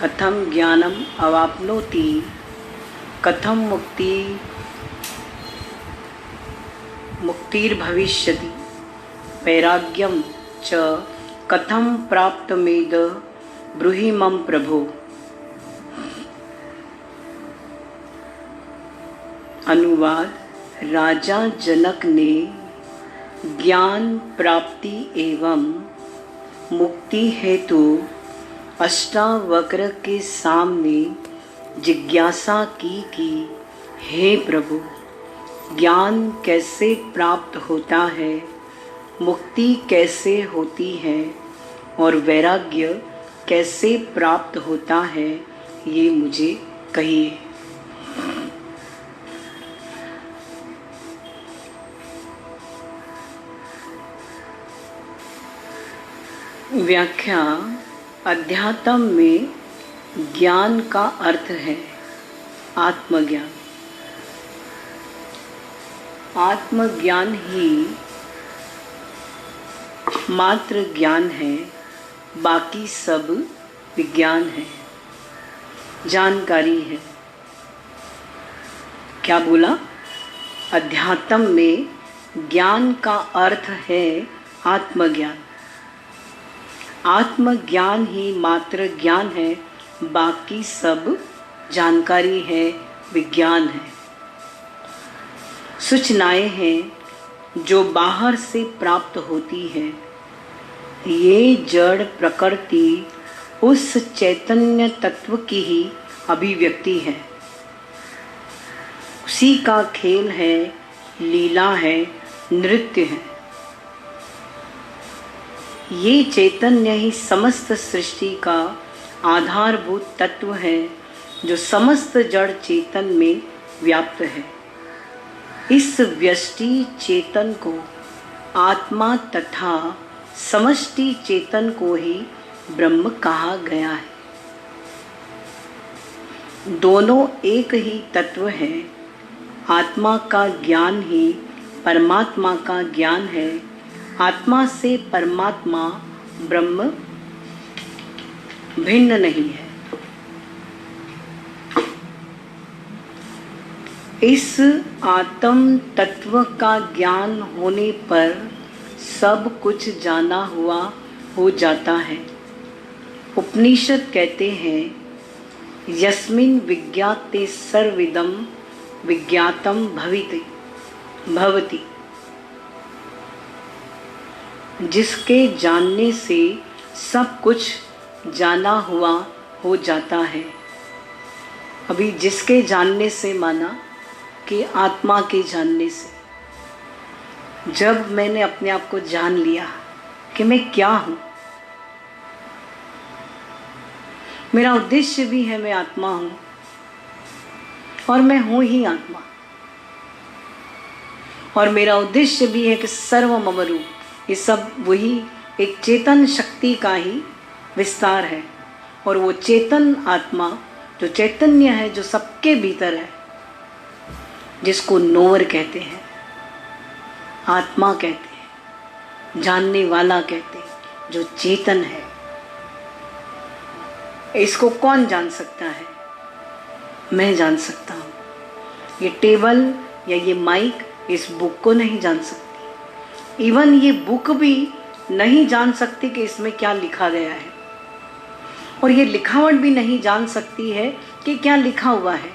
कथम ज्ञानम अवाप्नोति कथम मुक्तिर्भविष्यति वैराग्यम च कथम प्राप्तमेद ब्रूहि मम प्रभो। अनुवाद। राजा जनक ने ज्ञान प्राप्ति एवं मुक्ति हेतु अष्टावक्र के सामने जिज्ञासा की कि हे प्रभु, ज्ञान कैसे प्राप्त होता है, मुक्ति कैसे होती है और वैराग्य कैसे प्राप्त होता है, ये मुझे कहिए। व्याख्या। अध्यात्म में ज्ञान का अर्थ है आत्मज्ञान। आत्मज्ञान ही मात्र ज्ञान है, बाकी सब विज्ञान है, जानकारी है। क्या बोला? अध्यात्म में ज्ञान का अर्थ है आत्मज्ञान। आत्मज्ञान ही मात्र ज्ञान है, बाकी सब जानकारी है, विज्ञान है। सूचनाएं हैं जो बाहर से प्राप्त होती है। ये जड़ प्रकृति उस चैतन्य तत्व की ही अभिव्यक्ति है, उसी का खेल है, लीला है, नृत्य है। ये चैतन्य ही समस्त सृष्टि का आधारभूत तत्व है, जो समस्त जड़ चेतन में व्याप्त है। इस व्यष्टि चेतन को आत्मा तथा समष्टि चेतन को ही ब्रह्म कहा गया है। दोनों एक ही तत्व है। आत्मा का ज्ञान ही परमात्मा का ज्ञान है। आत्मा से परमात्मा ब्रह्म भिन्न नहीं है। इस आत्म तत्व का ज्ञान होने पर सब कुछ जाना हुआ हो जाता है। उपनिषद कहते हैं, यस्मिन् विज्ञाते सर्वविदं विज्ञातम भवति। जिसके जानने से सब कुछ जाना हुआ हो जाता है। अभी जिसके जानने से माना कि आत्मा के जानने से। जब मैंने अपने आप को जान लिया कि मैं क्या हूँ, मेरा उद्देश्य भी है, मैं आत्मा हूँ और मैं हूँ ही आत्मा, और मेरा उद्देश्य भी है कि सर्व मम रूप। ये सब वही एक चेतन शक्ति का ही विस्तार है। और वो चेतन आत्मा जो चैतन्य है, जो सबके भीतर है, जिसको नोवर कहते हैं, आत्मा कहते हैं, जानने वाला कहते हैं, जो चेतन है, इसको कौन जान सकता है? मैं जान सकता हूँ। ये टेबल या ये माइक इस बुक को नहीं जान सकती। इवन ये बुक भी नहीं जान सकती कि इसमें क्या लिखा गया है, और ये लिखावट भी नहीं जान सकती है कि क्या लिखा हुआ है।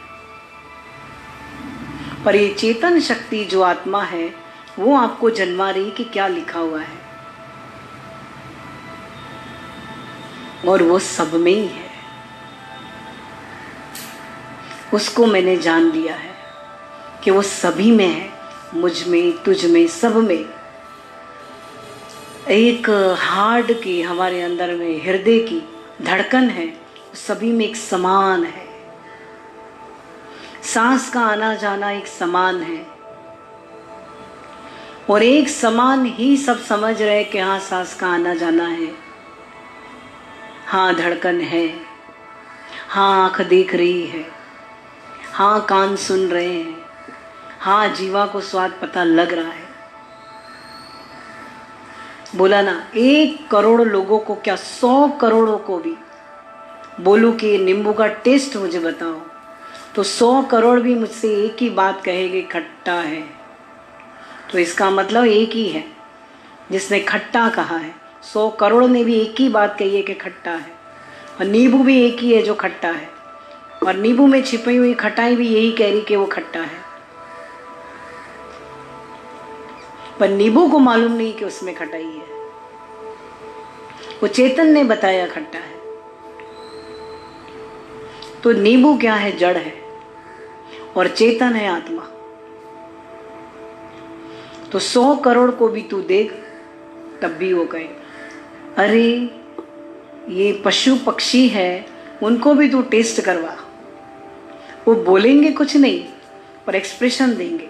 पर ये चेतन शक्ति जो आत्मा है, वो आपको जन्मा रही कि क्या लिखा हुआ है, और वो सब में ही है। उसको मैंने जान लिया है कि वो सभी में है, मुझ में, तुझ में, सब में। एक हार्ट की, हमारे अंदर में हृदय की धड़कन है, सभी में एक समान है। सांस का आना जाना एक समान है, और एक समान ही सब समझ रहे कि हाँ, सांस का आना जाना है, हाँ धड़कन है, हाँ आँख देख रही है, हाँ कान सुन रहे हैं, हाँ जीवा को स्वाद पता लग रहा है। बोला ना, 1 करोड़ लोगों को क्या, 100 करोड़ों को भी बोलूँ कि नींबू का टेस्ट मुझे बताओ, तो 100 करोड़ भी मुझसे एक ही बात कहेंगे, खट्टा है। तो इसका मतलब एक ही है जिसने खट्टा कहा है। 100 करोड़ ने भी एक ही बात कही है कि खट्टा है, और नींबू भी एक ही है जो खट्टा है, और नींबू में छिपी हुई खटाई भी यही कह रही कि वो खट्टा है। पर नींबू को मालूम नहीं कि उसमें खटाई है, वो चेतन ने बताया खट्टा है। तो नींबू क्या है? जड़ है, और चेतन है आत्मा। तो 100 करोड़ को भी तू देख, तब भी वो कहे अरे ये पशु पक्षी है, उनको भी तू टेस्ट करवा। वो बोलेंगे कुछ नहीं, पर एक्सप्रेशन देंगे।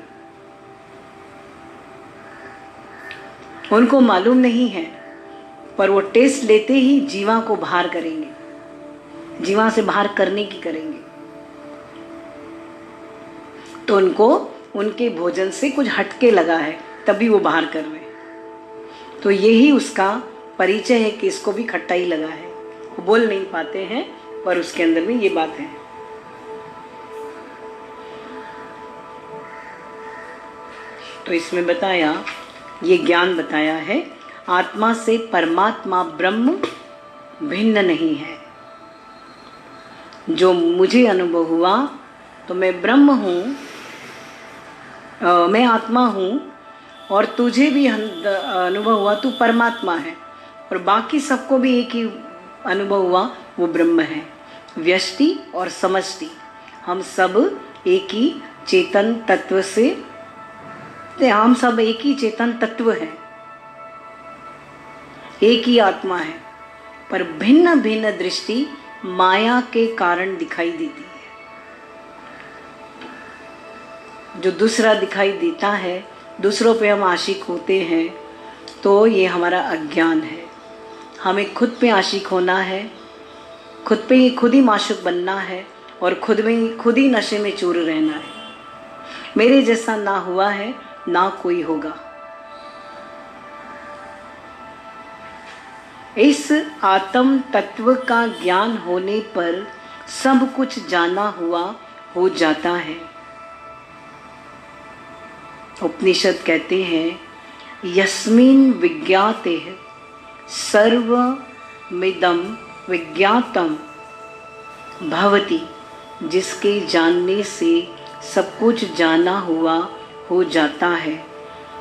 उनको मालूम नहीं है, पर वो टेस्ट लेते ही जीवा को बाहर करेंगे, जीवा से बाहर करने की करेंगे। तो उनको उनके भोजन से कुछ हटके लगा है, तभी वो बाहर कर रहे हैं। तो यही उसका परिचय है कि इसको भी खट्टा ही लगा है। वो बोल नहीं पाते हैं, पर उसके अंदर में ये बात है। तो इसमें बताया, ये ज्ञान बताया है, आत्मा से परमात्मा ब्रह्म भिन्न नहीं है। जो मुझे अनुभव हुआ तो मैं ब्रह्म हूँ, मैं आत्मा हूँ, और तुझे भी अनुभव हुआ तू परमात्मा है, और बाकी सबको भी एक ही अनुभव हुआ, वो ब्रह्म है। व्यष्टि और समष्टि हम सब एक ही चेतन तत्व से, हम सब एक ही चेतन तत्व हैं, एक ही आत्मा है, पर भिन्न भिन्न दृष्टि माया के कारण दिखाई देती है। जो दूसरा दिखाई देता है, दूसरों पे हम आशिक होते हैं, तो ये हमारा अज्ञान है। हमें खुद पे आशिक होना है, खुद पे ही खुद ही माशूक बनना है, और खुद में खुद ही नशे में चूर रहना है। मेरे जैसा ना हुआ है, ना कोई होगा। इस आत्म तत्व का ज्ञान होने पर सब कुछ जाना हुआ हो जाता है। उपनिषद कहते हैं, यस्मिन् विज्ञाते सर्वमिदं विज्ञातम भवति, जिसके जानने से सब कुछ जाना हुआ हो जाता है,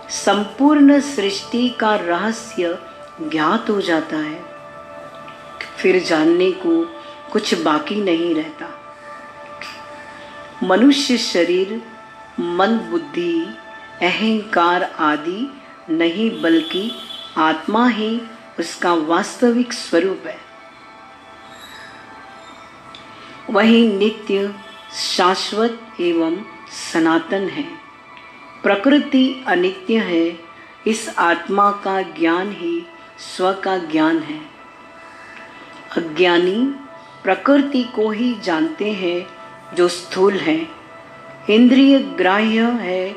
संपूर्ण सृष्टि का रहस्य ज्ञात हो जाता है। फिर जानने को कुछ बाकी नहीं रहता। मनुष्य शरीर, मन, बुद्धि, अहंकार आदि नहीं, बल्कि आत्मा ही उसका वास्तविक स्वरूप है। वही नित्य, शाश्वत एवं सनातन है। प्रकृति अनित्य है। इस आत्मा का ज्ञान ही स्व का ज्ञान है। अज्ञानी प्रकृति को ही जानते हैं जो स्थूल है, इंद्रिय ग्राह्य है,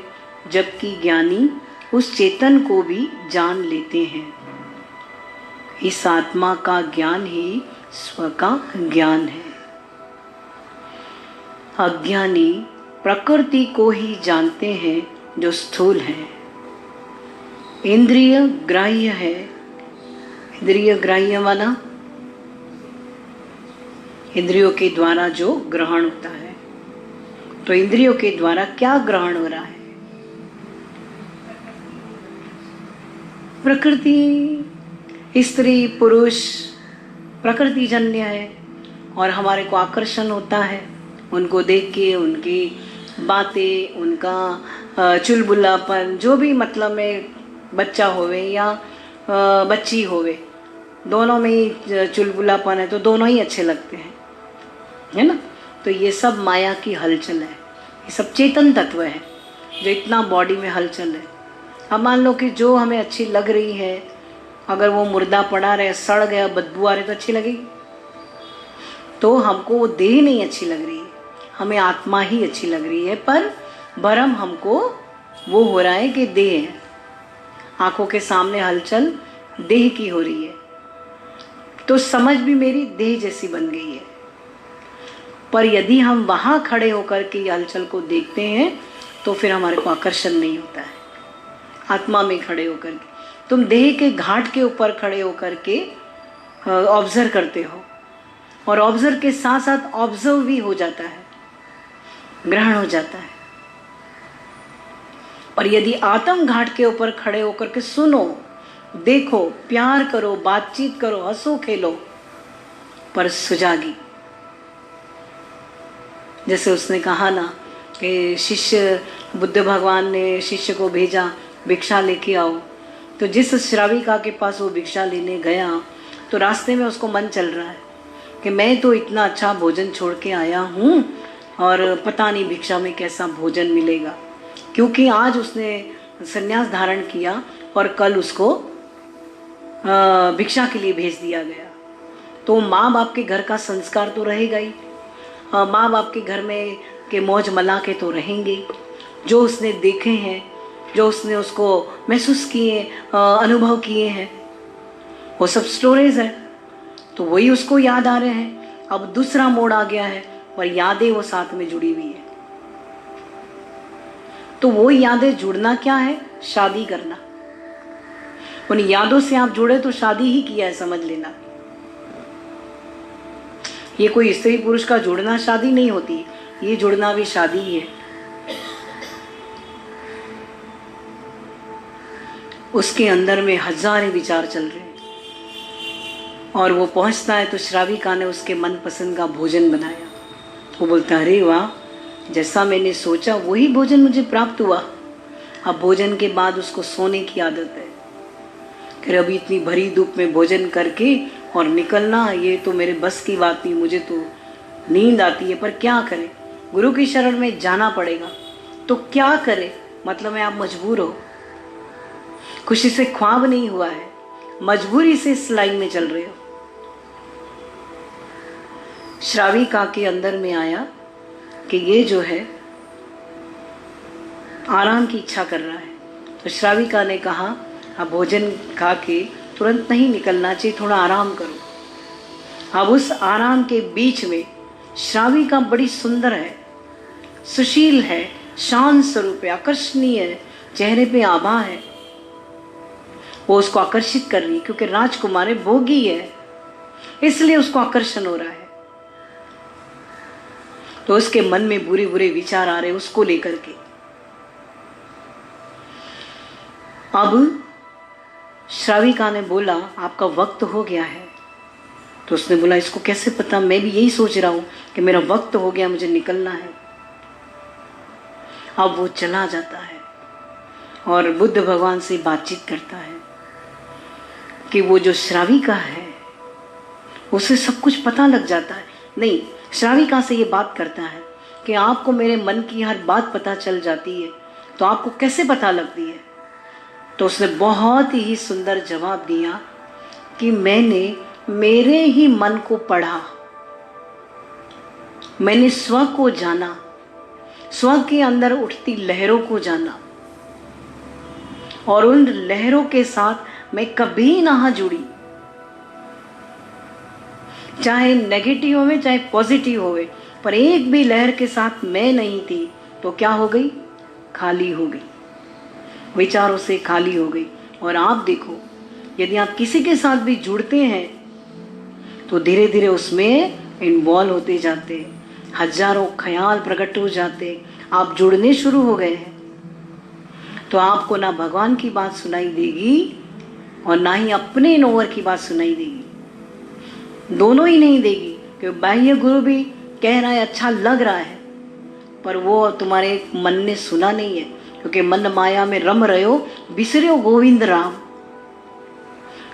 जबकि ज्ञानी उस चेतन को भी जान लेते हैं। इस आत्मा का ज्ञान ही स्व का ज्ञान है। अज्ञानी प्रकृति को ही जानते हैं जो स्थूल है, इंद्रिय ग्राह्य है। इंद्रिय ग्राह्य माना इंद्रियों के द्वारा जो ग्रहण होता है। तो इंद्रियों के द्वारा क्या ग्रहण हो रहा है? प्रकृति, स्त्री पुरुष प्रकृति जन्य है, और हमारे को आकर्षण होता है उनको देख के, उनकी बातें, उनका चुलबुलापन, जो भी मतलब में बच्चा होवे या बच्ची होवे, दोनों में ही चुलबुलापन है, तो दोनों ही अच्छे लगते हैं, है ना। तो ये सब माया की हलचल है, ये सब चेतन तत्व है जो इतना बॉडी में हलचल है। अब मान लो कि जो हमें अच्छी लग रही है, अगर वो मुर्दा पड़ा रहे, सड़ गया, बदबू आ रही, तो अच्छी लगेगी? तो हमको वो देह नहीं अच्छी लग रही है, हमें आत्मा ही अच्छी लग रही है, पर भरम हमको वो हो रहा है कि देह है। आंखों के सामने हलचल देह की हो रही है, तो समझ भी मेरी देह जैसी बन गई है। पर यदि हम वहाँ खड़े होकर के हलचल को देखते हैं तो फिर हमारे को आकर्षण नहीं होता है। आत्मा में खड़े होकर के तुम देह के घाट के ऊपर खड़े होकर के ऑब्जर्व करते हो, और ऑब्जर्व के साथ साथ ऑब्जर्व भी हो जाता है, ग्रहण हो जाता है। और यदि आत्म घाट के ऊपर खड़े होकर के सुनो, देखो, प्यार करो, बातचीत करो, हंसो खेलो, पर सुजागी। जैसे उसने कहा ना कि शिष्य, बुद्ध भगवान ने शिष्य को भेजा भिक्षा लेके आओ, तो जिस श्राविका के पास वो भिक्षा लेने गया तो रास्ते में उसको मन चल रहा है कि मैं तो इतना अच्छा भोजन छोड़ के आया हूँ और पता नहीं भिक्षा में कैसा भोजन मिलेगा, क्योंकि आज उसने संन्यास धारण किया और कल उसको भिक्षा के लिए भेज दिया गया। तो माँ बाप के घर का संस्कार तो रहेगा ही, माँ बाप के घर में के मौज मला के तो रहेंगे, जो उसने देखे हैं, जो उसने उसको महसूस किए, अनुभव किए हैं, वो सब स्टोरेज है, तो वही उसको याद आ रहे हैं। अब दूसरा मोड़ आ गया है और यादें वो साथ में जुड़ी हुई है। तो वो यादें जुड़ना क्या है? शादी करना। उन यादों से आप जुड़े तो शादी ही किया है, समझ लेना। ये कोई स्त्री पुरुष का जुड़ना शादी नहीं होती, ये जुड़ना भी शादी ही है। उसके अंदर में हजारों विचार चल रहे हैं और वो पहुंचता है तो श्राविका ने उसके मनपसंद का भोजन बनाया। वो बोलता, अरे वाह, जैसा मैंने सोचा वही भोजन मुझे प्राप्त हुआ। अब भोजन के बाद उसको सोने की आदत है, फिर अभी इतनी भरी धूप में भोजन करके और निकलना, ये तो मेरे बस की बात नहीं, मुझे तो नींद आती है, पर क्या करें, गुरु की शरण में जाना पड़ेगा। तो क्या करें, मतलब में आप मजबूर हो, खुशी से ख्वाब नहीं हुआ है, मजबूरी से इस लाइन में चल रहे हो। श्राविका के अंदर में आया कि ये जो है आराम की इच्छा कर रहा है, तो श्राविका ने कहा, अब भोजन खा के तुरंत नहीं निकलना चाहिए, थोड़ा आराम करो। अब उस आराम के बीच में श्राविका बड़ी सुंदर है, सुशील है, शांत स्वरूप है, आकर्षणीय है, चेहरे पे आभा है, वो उसको आकर्षित कर रही है, क्योंकि राजकुमारी भोगी है, इसलिए उसको आकर्षण हो रहा है। तो उसके मन में बुरे बुरे विचार आ रहे उसको लेकर के। अब श्राविका ने बोला, आपका वक्त हो गया है। तो उसने बोला, इसको कैसे पता, मैं भी यही सोच रहा हूं कि मेरा वक्त हो गया, मुझे निकलना है। अब वो चला जाता है और बुद्ध भगवान से बातचीत करता है कि वो जो श्राविका है उसे सब कुछ पता लग जाता है। नहीं, श्राविका से ये बात करता है कि आपको मेरे मन की हर बात पता चल जाती है, तो आपको कैसे पता लगती है? तो उसने बहुत ही सुंदर जवाब दिया कि मैंने मेरे ही मन को पढ़ा, मैंने स्व को जाना, स्व के अंदर उठती लहरों को जाना, और उन लहरों के साथ मैं कभी ना जुड़ी, चाहे नेगेटिव होवे चाहे पॉजिटिव होवे, पर एक भी लहर के साथ मैं नहीं थी। तो क्या हो गई? खाली हो गई, विचारों से खाली हो गई। और आप देखो, यदि आप किसी के साथ भी जुड़ते हैं तो धीरे धीरे उसमें इन्वॉल्व होते जाते हैं, हजारों ख्याल प्रकट हो जाते हैं, आप जुड़ने शुरू हो गए हैं। तो आपको ना भगवान की बात सुनाई देगी और ना ही अपने नोवर की बात सुनाई देगी, दोनों ही नहीं देगी। क्योंकि बाह्य गुरु भी कह रहा है, अच्छा लग रहा है, पर वो तुम्हारे मन ने सुना नहीं है, क्योंकि मन माया में रम रहे हो, बिसरे गोविंद राम।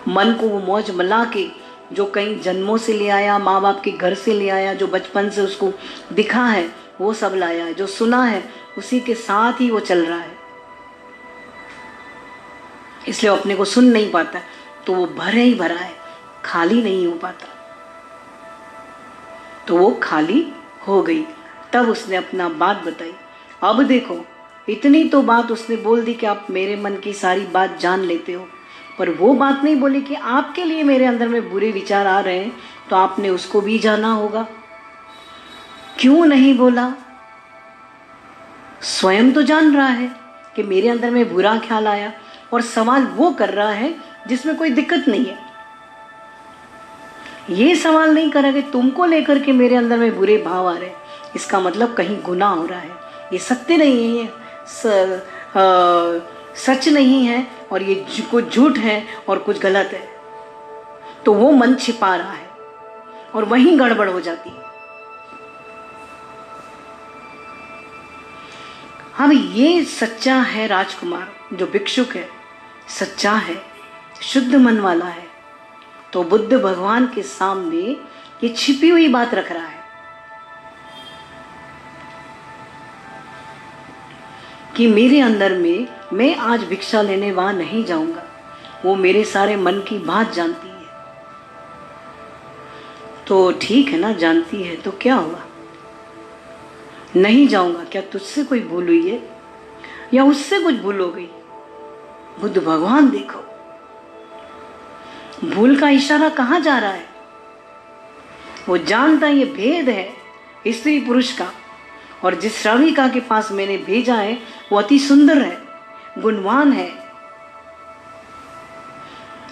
मन को वो मौज मला के जो कई जन्मों से ले आया, माँ बाप के घर से ले आया, जो बचपन से उसको दिखा है वो सब लाया है, जो सुना है उसी के साथ ही वो चल रहा है, इसलिए वो अपने को सुन नहीं पाता, तो वो भरे ही भरा है, खाली नहीं हो पाता। तो वो खाली हो गई। तब उसने अपना बात बताई। अब देखो, इतनी तो बात उसने बोल दी कि आप मेरे मन की सारी बात जान लेते हो, पर वो बात नहीं बोली कि आपके लिए मेरे अंदर में बुरे विचार आ रहे हैं तो आपने उसको भी जाना होगा। क्यों नहीं बोला? स्वयं तो जान रहा है कि मेरे अंदर में बुरा ख्याल आया, और सवाल वो कर रहा है जिसमें कोई दिक्कत नहीं है। ये सवाल नहीं कर रहा कि तुमको लेकर के मेरे अंदर में बुरे भाव आ रहे हैं, इसका मतलब कहीं गुनाह हो रहा है, ये सत्य नहीं है, सच नहीं है, और ये कुछ झूठ है और कुछ गलत है। तो वो मन छिपा रहा है और वहीं गड़बड़ हो जाती है। अब ये सच्चा है राजकुमार, जो भिक्षुक है, सच्चा है, शुद्ध मन वाला है, तो बुद्ध भगवान के सामने ये छिपी हुई बात रख रहा है कि मेरे अंदर में मैं आज भिक्षा लेने वहां नहीं जाऊंगा। वो मेरे सारे मन की बात जानती है। तो ठीक है ना, जानती है तो क्या हुआ, नहीं जाऊंगा। क्या तुझसे कोई भूल हुई है या उससे कुछ भूल हो गई? बुद्ध भगवान देखो, भूल का इशारा कहां जा रहा है। वो जानता है ये भेद है स्त्री पुरुष का, और जिस श्राविका के पास मैंने भेजा है वो अति सुंदर है, गुणवान है,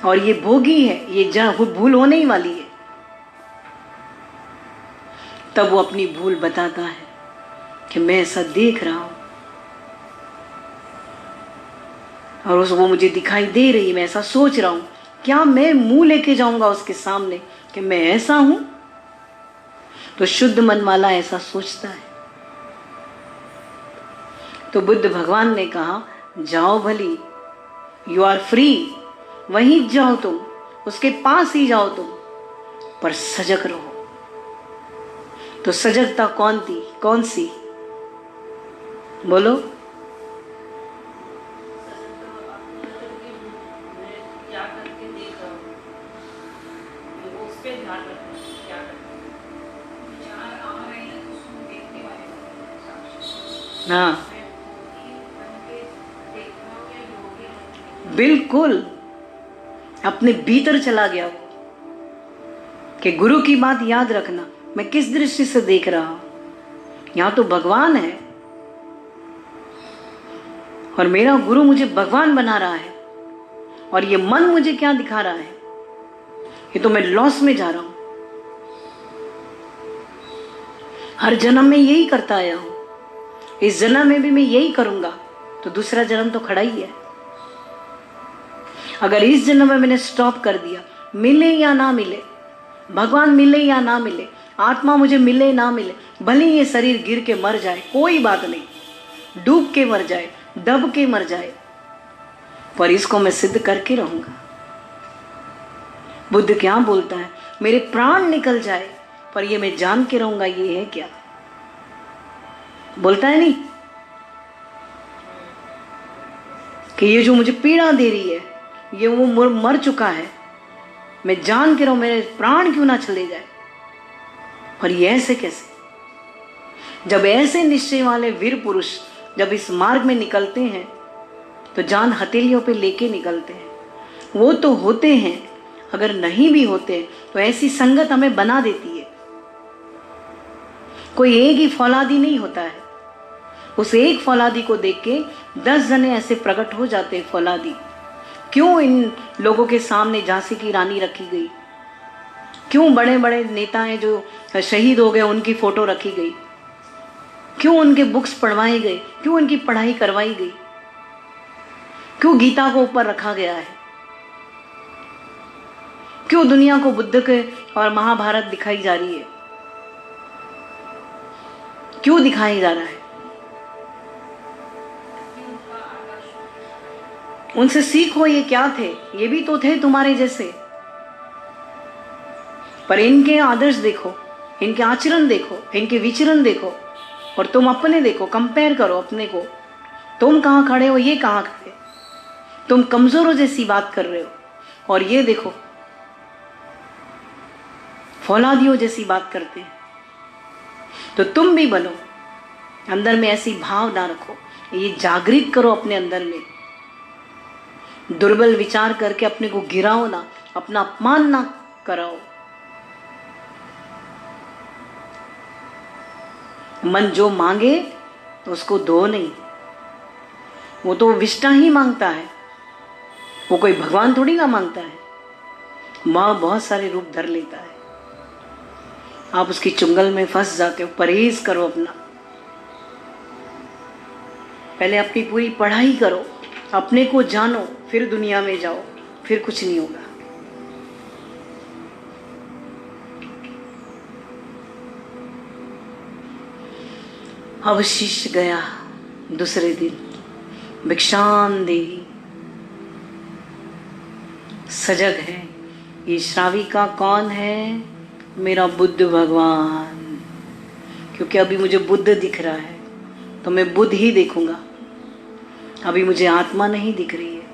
और ये भोगी है, ये वो भूल होने ही वाली है। तब वो अपनी भूल बताता है कि मैं ऐसा देख रहा हूं, और वो मुझे दिखाई दे रही है, मैं ऐसा सोच रहा हूं। क्या मैं मुंह लेके जाऊंगा उसके सामने कि मैं ऐसा हूं? तो शुद्ध मन वाला ऐसा सोचता है। तो बुद्ध भगवान ने कहा, जाओ भली, यू आर फ्री, वहीं जाओ तुम, उसके पास ही जाओ तुम, पर सजग रहो। तो सजगता कौन थी, कौन सी? बोलो। हाँ, बिल्कुल अपने भीतर चला गया कि गुरु की बात याद रखना, मैं किस दृष्टि से देख रहा हूं। यहां तो भगवान है और मेरा गुरु मुझे भगवान बना रहा है, और ये मन मुझे क्या दिखा रहा है, ये तो मैं लॉस में जा रहा हूं। हर जन्म में यही करता आया हूं, इस जन्म में भी मैं यही करूंगा, तो दूसरा जन्म तो खड़ा ही है। अगर इस जन्म में मैंने स्टॉप कर दिया, मिले या ना मिले, भगवान मिले या ना मिले, आत्मा मुझे मिले ना मिले, भले ये शरीर गिर के मर जाए, कोई बात नहीं, डूब के मर जाए, दब के मर जाए, पर इसको मैं सिद्ध करके रहूंगा। बुद्ध क्या बोलता है, मेरे प्राण निकल जाए पर ये मैं जान के रहूंगा, ये है क्या? बोलता है नहीं कि ये जो मुझे पीड़ा दे रही है, ये वो मर चुका है, मैं जान के रहूं, मेरे प्राण क्यों ना चले जाए। पर ये ऐसे कैसे? जब ऐसे निश्चय वाले वीर पुरुष जब इस मार्ग में निकलते हैं तो जान हथेलियों पे लेके निकलते हैं। वो तो होते हैं, अगर नहीं भी होते तो ऐसी संगत हमें बना देती है। कोई एक ही फौलादी नहीं होता है, उस एक फौलादी को देख के 10 जने ऐसे प्रकट हो जाते हैं फौलादी। क्यों इन लोगों के सामने झांसी की रानी रखी गई? क्यों बड़े बड़े नेता हैं जो शहीद हो गए उनकी फोटो रखी गई? क्यों उनके बुक्स पढ़वाए गए? क्यों उनकी पढ़ाई करवाई गई? क्यों गीता को ऊपर रखा गया है? क्यों दुनिया को बुद्ध के और महाभारत दिखाई जा रही है? क्यों दिखाई जा रहा है? उनसे सीखो, ये क्या थे, ये भी तो थे तुम्हारे जैसे। पर इनके आदर्श देखो, इनके आचरण देखो, इनके विचरण देखो, और तुम अपने देखो, कंपेयर करो अपने को। तुम कहां खड़े हो, ये कहां खड़े? तुम कमजोरों जैसी बात कर रहे हो, और ये देखो फौलादियों जैसी बात करते हैं। तो तुम भी बनो, अंदर में ऐसी भाव ना रखो, ये जागृत करो अपने अंदर में। दुर्बल विचार करके अपने को गिराओ ना, अपना अपमान ना कराओ। मन जो मांगे तो उसको दो नहीं, वो तो विष्णा ही मांगता है, वो कोई भगवान थोड़ी ना मांगता है। माँ बहुत सारे रूप धर लेता है, आप उसकी चुंगल में फंस जाते हो। परहेज करो अपना, पहले अपनी पूरी पढ़ाई करो, अपने को जानो, फिर दुनिया में जाओ, फिर कुछ नहीं होगा। अब शिष्य गया दूसरे दिन, भिक्षान देही सजग है। ये श्राविका कौन है? मेरा बुद्ध भगवान। क्योंकि अभी मुझे बुद्ध दिख रहा है तो मैं बुद्ध ही देखूंगा, अभी मुझे आत्मा नहीं दिख रही है।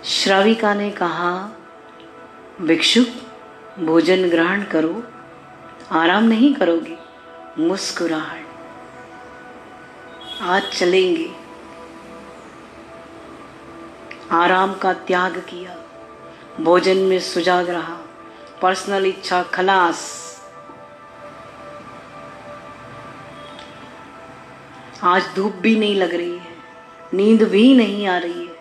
श्राविका ने कहा, भिक्षुक भोजन ग्रहण करो, आराम नहीं करोगे? मुस्कुराहट, आज चलेंगे। आराम का त्याग किया, भोजन में सुजाग रहा, पर्सनल इच्छा खलास। आज धूप भी नहीं लग रही है, नींद भी नहीं आ रही है,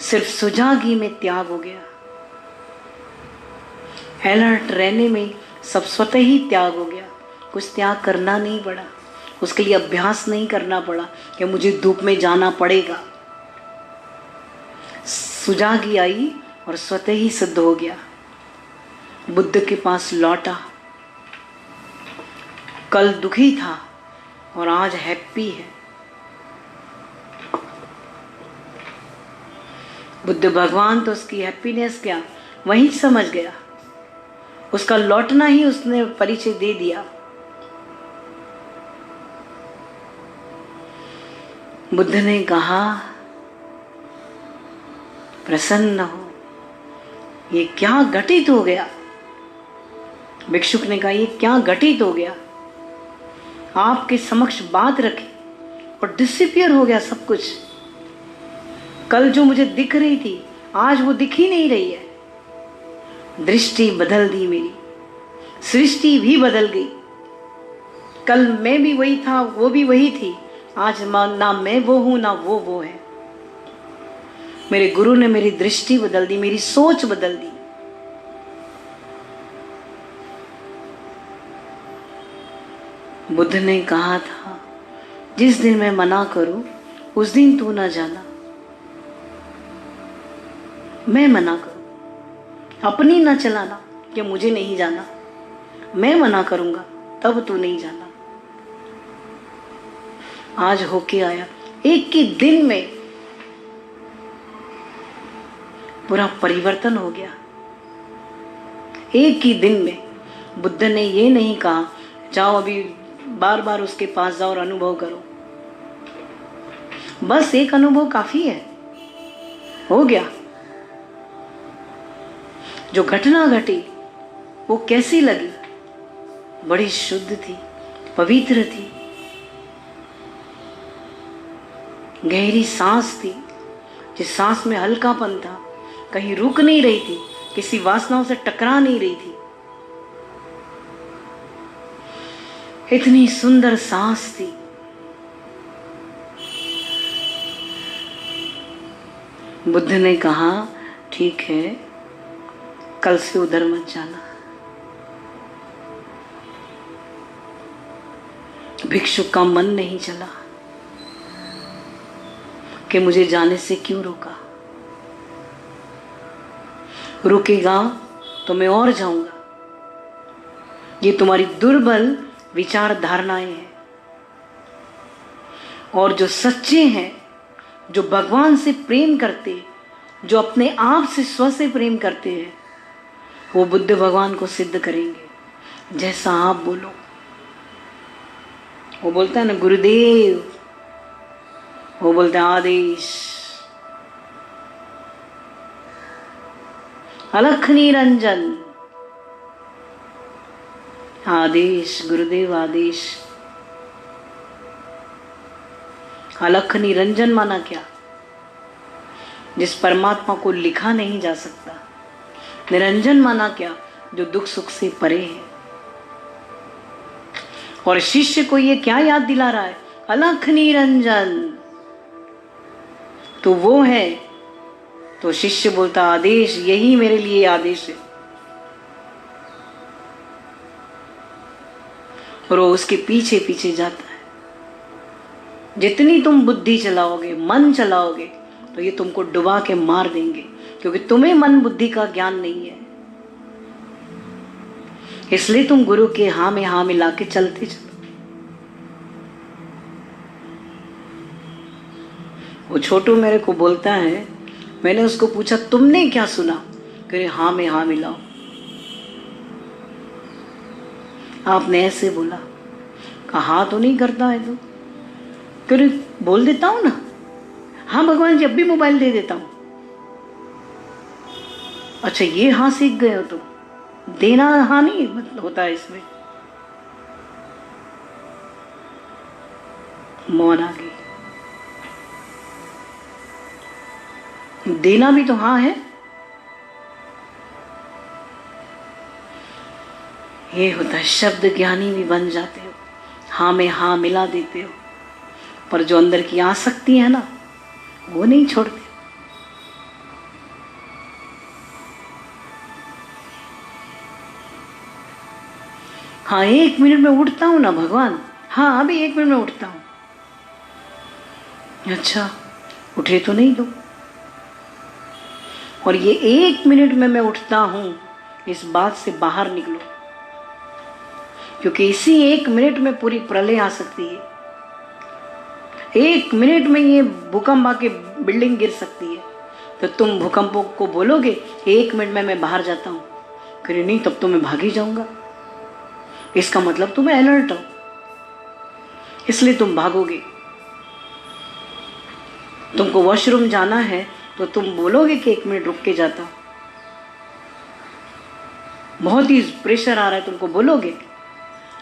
सिर्फ सुजागी में त्याग हो गया। अलर्ट रहने में सब स्वतः ही त्याग हो गया, कुछ त्याग करना नहीं पड़ा, उसके लिए अभ्यास नहीं करना पड़ा कि मुझे धूप में जाना पड़ेगा। सुजागी आई और स्वतः ही सिद्ध हो गया। बुद्ध के पास लौटा, कल दुखी था और आज हैप्पी है। बुद्ध भगवान तो उसकी हैप्पीनेस क्या वहीं समझ गया, उसका लौटना ही उसने परिचय दे दिया। बुद्ध ने कहा, प्रसन्न हो, ये क्या घटित हो गया? भिक्षुक ने कहा, ये क्या घटित हो गया? आपके समक्ष बात रखी और डिसअपियर हो गया सब कुछ। कल जो मुझे दिख रही थी आज वो दिख ही नहीं रही है। दृष्टि बदल दी मेरी, सृष्टि भी बदल गई। कल मैं भी वही था, वो भी वही थी, आज ना मैं वो हूं ना वो है। मेरे गुरु ने मेरी दृष्टि बदल दी, मेरी सोच बदल दी। बुद्ध ने कहा था, जिस दिन मैं मना करूं उस दिन तू ना जाना। मैं मना करूं, अपनी ना चलाना कि मुझे नहीं जाना। मैं मना करूंगा तब तू नहीं जाना। आज होके आया, एक ही दिन में पूरा परिवर्तन हो गया। एक ही दिन में बुद्ध ने ये नहीं कहा जाओ अभी बार बार उसके पास जाओ और अनुभव करो। बस एक अनुभव काफी है, हो गया। जो घटना घटी वो कैसी लगी? बड़ी शुद्ध थी, पवित्र थी, गहरी सांस थी, जिस सांस में हल्कापन था, कहीं रुक नहीं रही थी, किसी वासनाओं से टकरा नहीं रही थी। इतनी सुंदर सांस थी। बुद्ध ने कहा, ठीक है, कल से उधर मत जाना। भिक्षुक का मन नहीं चला कि मुझे जाने से क्यों रोका। रुकेगा तो मैं और जाऊंगा। ये तुम्हारी दुर्बल विचार धारणाएं हैं। और जो सच्चे हैं, जो भगवान से प्रेम करते, जो अपने आप से स्व से प्रेम करते हैं, वो बुद्ध भगवान को सिद्ध करेंगे। जैसा आप बोलो, वो बोलता है ना गुरुदेव, वो बोलता है आदेश। अलख निरंजन, आदेश, गुरुदेव आदेश। अलख निरंजन माना क्या? जिस परमात्मा को लिखा नहीं जा सकता। निरंजन माना क्या? जो दुख सुख से परे है। और शिष्य को ये क्या याद दिला रहा है? अलख निरंजन। तो वो है, तो शिष्य बोलता आदेश, यही मेरे लिए आदेश है। और वो उसके पीछे पीछे जाता है। जितनी तुम बुद्धि चलाओगे, मन चलाओगे, तो ये तुमको डुबा के मार देंगे, क्योंकि तुम्हें मन बुद्धि का ज्ञान नहीं है। इसलिए तुम गुरु के हाँ में हाँ मिला के चलते चलो। वो छोटू मेरे को बोलता है, मैंने उसको पूछा तुमने क्या सुना? कह रहे हाँ में हाँ मिलाओ। आपने ऐसे बोला, कहा तो नहीं करता है तो? कह रहे बोल देता हूं ना, हाँ भगवान जब भी मोबाइल दे देता हूं। अच्छा ये हाँ सीख गए हो तुम? देना हाँ नहीं मतलब होता है इसमें। मौन आ गई। देना भी तो हाँ है। ये होता है, शब्द ज्ञानी भी बन जाते हो, हाँ में हाँ मिला देते हो, पर जो अंदर की आसक्ति है ना, वो नहीं छोड़ते। हाँ 1 मिनट में उठता हूं ना भगवान, हाँ अभी 1 मिनट में उठता हूं। अच्छा उठे तो नहीं दो। और ये 1 मिनट में मैं उठता हूं, इस बात से बाहर निकलो, क्योंकि इसी 1 मिनट में पूरी प्रलय आ सकती है। 1 मिनट में ये भूकंप आके बिल्डिंग गिर सकती है। तो तुम भूकंपों को बोलोगे 1 मिनट में मैं बाहर जाता हूं, कहे नहीं तब तो मैं भाग ही जाऊंगा। इसका मतलब तुम अलर्ट हो, इसलिए तुम भागोगे। तुमको वॉशरूम जाना है तो तुम बोलोगे कि 1 मिनट रुक के जाता हूं। बहुत ही प्रेशर आ रहा है, तुमको बोलोगे,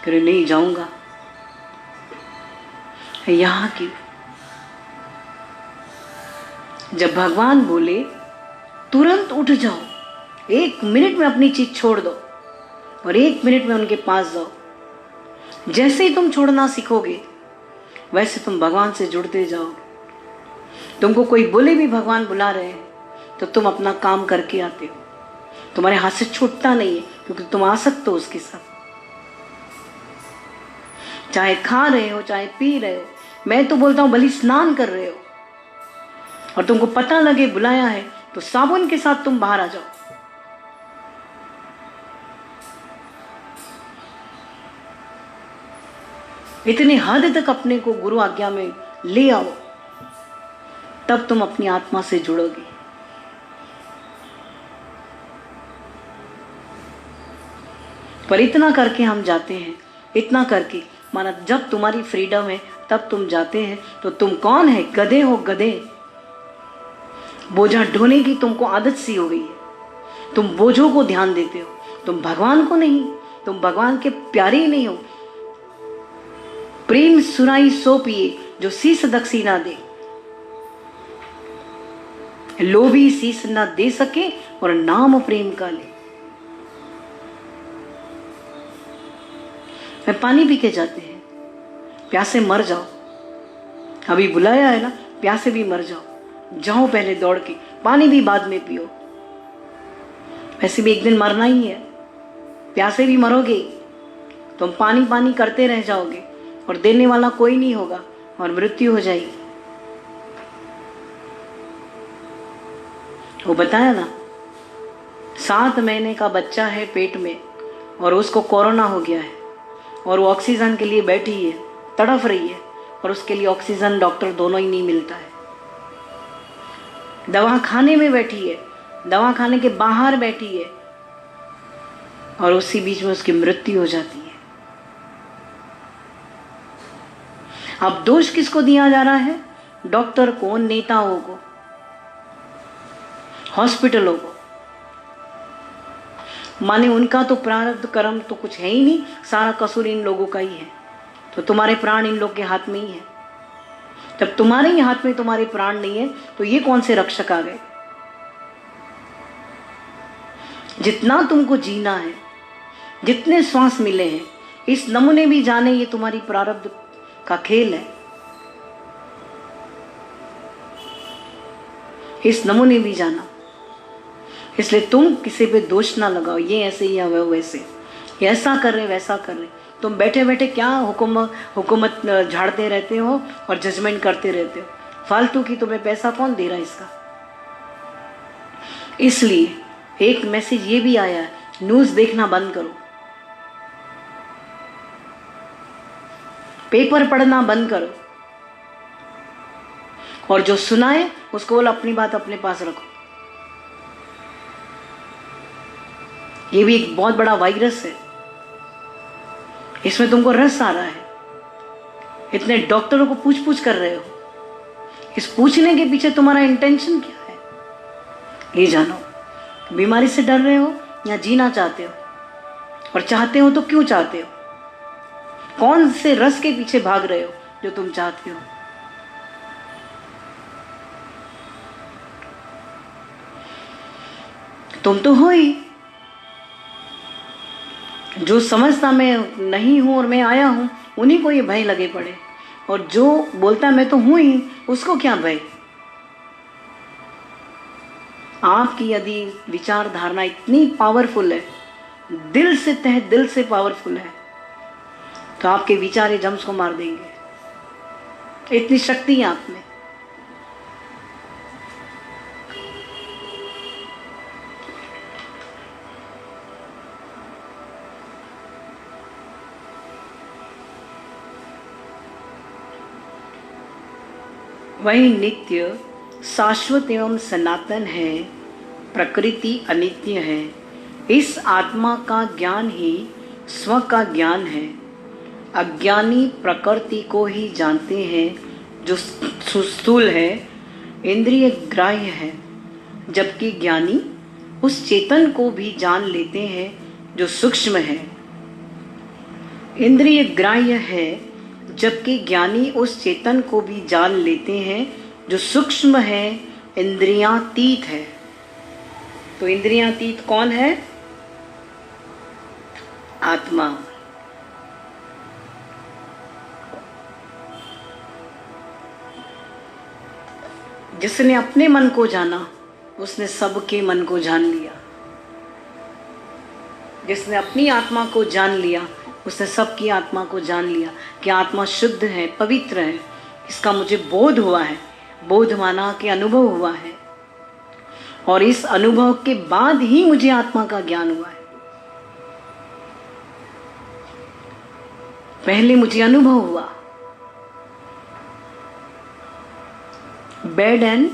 कहे नहीं जाऊंगा। यहां की जब भगवान बोले तुरंत उठ जाओ, 1 मिनट में अपनी चीज छोड़ दो और 1 मिनट में उनके पास जाओ। जैसे ही तुम छोड़ना सीखोगे, वैसे तुम भगवान से जुड़ते जाओगे। तुमको कोई बोले भी भगवान बुला रहे हैं, तो तुम अपना काम करके आते हो। तुम्हारे हाथ से छूटता नहीं है, क्योंकि तुम आसक्त हो उसके साथ। चाहे खा रहे हो, चाहे पी रहे हो, मैं तो बोलता हूं भली स्नान कर रहे हो और तुमको पता लगे बुलाया है, तो साबुन के साथ तुम बाहर आ जाओ। इतनी हद तक अपने को गुरु आज्ञा में ले आओ, तब तुम अपनी आत्मा से जुड़ोगे। पर इतना करके हम जाते हैं, इतना करके माना जब तुम्हारी फ्रीडम है तब तुम जाते हैं, तो तुम कौन है? गधे हो, गधे। बोझा ढोने की तुमको आदत सी हो गई है, तुम बोझों को ध्यान देते हो, तुम भगवान को नहीं। तुम भगवान के प्यारे ही नहीं हो। प्रेम सुनाई सो पिए, जो शीस दक्षिणा दे। लोभी शीस न दे सके और नाम प्रेम का ले। मैं पानी पी के जाते हैं, प्यासे मर जाओ। अभी बुलाया है ना, प्यासे भी मर जाओ। जाओ पहले दौड़ के, पानी भी बाद में पियो। वैसे भी एक दिन मरना ही है, प्यासे भी मरोगे। तुम पानी पानी करते रह जाओगे और देने वाला कोई नहीं होगा और मृत्यु हो जाएगी। वो बताया ना, 7 महीने का बच्चा है पेट में और उसको कोरोना हो गया है और वो ऑक्सीजन के लिए बैठी है, तड़फ रही है, और उसके लिए ऑक्सीजन डॉक्टर दोनों ही नहीं मिलता है। दवा खाने में बैठी है, दवा खाने के बाहर बैठी है, और उसी बीच में उसकी मृत्यु हो जाती है। अब दोष किसको दिया जा रहा है? डॉक्टर को, नेताओं को, हॉस्पिटलों को। माने उनका तो प्रारब्ध कर्म तो कुछ है ही नहीं, सारा कसूर इन लोगों का ही है। तो तुम्हारे प्राण इन लोग के हाथ में ही है। जब तुम्हारे ही हाथ में तुम्हारे प्राण नहीं है, तो ये कौन से रक्षक आ गए? जितना तुमको जीना है, जितने श्वास मिले हैं, इस नमूने भी जाने ये तुम्हारी प्रारब्ध का खेल है। इस नमूने भी जाना, इसलिए तुम किसी पे दोष ना लगाओ, ये ऐसे या वह वैसे, ये ऐसा कर रहे वैसा कर रहे। तुम बैठे बैठे क्या हुकूमत झाड़ते रहते हो और जजमेंट करते रहते हो। फालतू की तुम्हें पैसा कौन दे रहा है इसका। इसलिए एक मैसेज ये भी आया है, न्यूज देखना बंद करो, पेपर पढ़ना बंद करो, और जो सुनाए उसको बोलो अपनी बात अपने पास रखो। ये भी एक बहुत बड़ा वायरस है, इसमें तुमको रस आ रहा है। इतने डॉक्टरों को पूछ पूछ कर रहे हो, इस पूछने के पीछे तुम्हारा इंटेंशन क्या है ये जानो। बीमारी से डर रहे हो या जीना चाहते हो, और चाहते हो तो क्यों चाहते हो, कौन से रस के पीछे भाग रहे हो जो तुम चाहते हो। तुम तो हो ही, जो समझता मैं नहीं हूं और मैं आया हूं उन्हीं को ये भय लगे पड़े, और जो बोलता मैं तो हूं ही उसको क्या भय। आपकी यदि विचार धारणा इतनी पावरफुल है, दिल से तह दिल से पावरफुल है, तो आपके विचार ये जम्स को मार देंगे। इतनी शक्ति है आप में। वही नित्य शाश्वत एवं सनातन है, प्रकृति अनित्य है। इस आत्मा का ज्ञान ही स्व का ज्ञान है। अज्ञानी प्रकृति को ही जानते हैं जो स्थूल है, इंद्रिय ग्राह्य है, जबकि ज्ञानी उस चेतन को भी जान लेते हैं जो सूक्ष्म है। इंद्रिय ग्राह्य है, जबकि ज्ञानी उस चेतन को भी जान लेते हैं जो सूक्ष्म है, इंद्रियातीत है। तो इंद्रियातीत कौन है? आत्मा। जिसने अपने मन को जाना उसने सबके मन को जान लिया। जिसने अपनी आत्मा को जान लिया उसने सबकी आत्मा को जान लिया कि आत्मा शुद्ध है, पवित्र है। इसका मुझे बोध हुआ है, बोध माना कि अनुभव हुआ है, और इस अनुभव के बाद ही मुझे आत्मा का ज्ञान हुआ है। पहले मुझे अनुभव हुआ, बैड एंड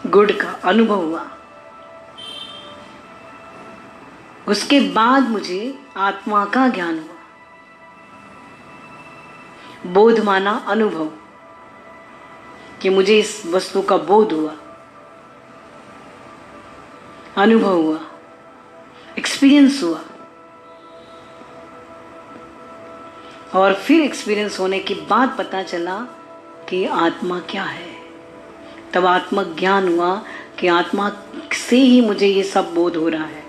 गुड का अनुभव हुआ, उसके बाद मुझे आत्मा का ज्ञान हुआ। बोध माना अनुभव, कि मुझे इस वस्तु का बोध हुआ, अनुभव हुआ, एक्सपीरियंस हुआ, और फिर एक्सपीरियंस होने के बाद पता चला कि आत्मा क्या है। तब आत्मज्ञान हुआ कि आत्मा से ही मुझे ये सब बोध हो रहा है।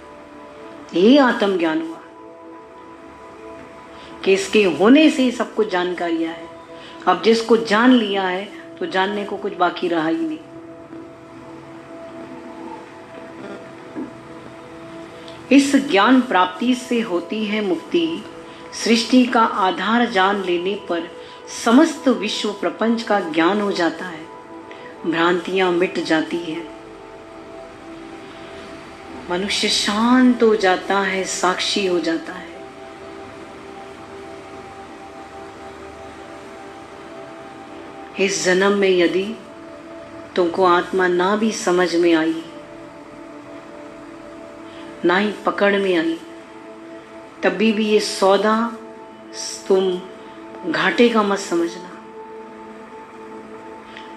ये आत्मज्ञान हुआ कि इसके होने से ही सब कुछ जानकारियां है। अब जिसको जान लिया है तो जानने को कुछ बाकी रहा ही नहीं। इस ज्ञान प्राप्ति से होती है मुक्ति। सृष्टि का आधार जान लेने पर समस्त विश्व प्रपंच का ज्ञान हो जाता है, भ्रांतियां मिट जाती है, मनुष्य शांत हो जाता है, साक्षी हो जाता है। इस जन्म में यदि तुमको आत्मा ना भी समझ में आई, ना ही पकड़ में आई, तभी भी ये सौदा तुम घाटे का मत समझना।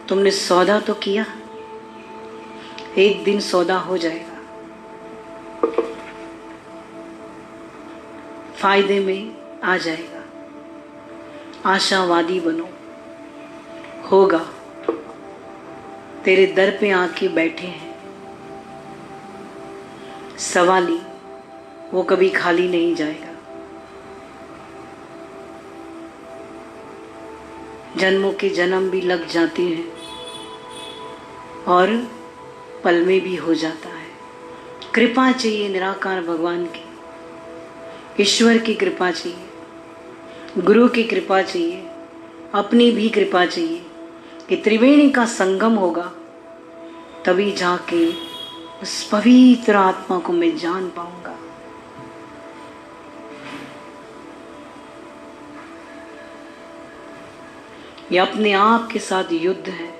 तुमने सौदा तो किया, एक दिन सौदा हो जाएगा, फायदे में आ जाएगा। आशावादी बनो, होगा। तेरे दर पे आके बैठे हैं, सवाली, वो कभी खाली नहीं जाएगा। जन्मों के जन्म भी लग जाते हैं और पल में भी हो जाता है। कृपा चाहिए निराकार भगवान की, ईश्वर की कृपा चाहिए, गुरु की कृपा चाहिए, अपनी भी कृपा चाहिए कि त्रिवेणी का संगम होगा, तभी जाके उस पवित्र आत्मा को मैं जान पाऊंगा। ये अपने आप के साथ युद्ध है।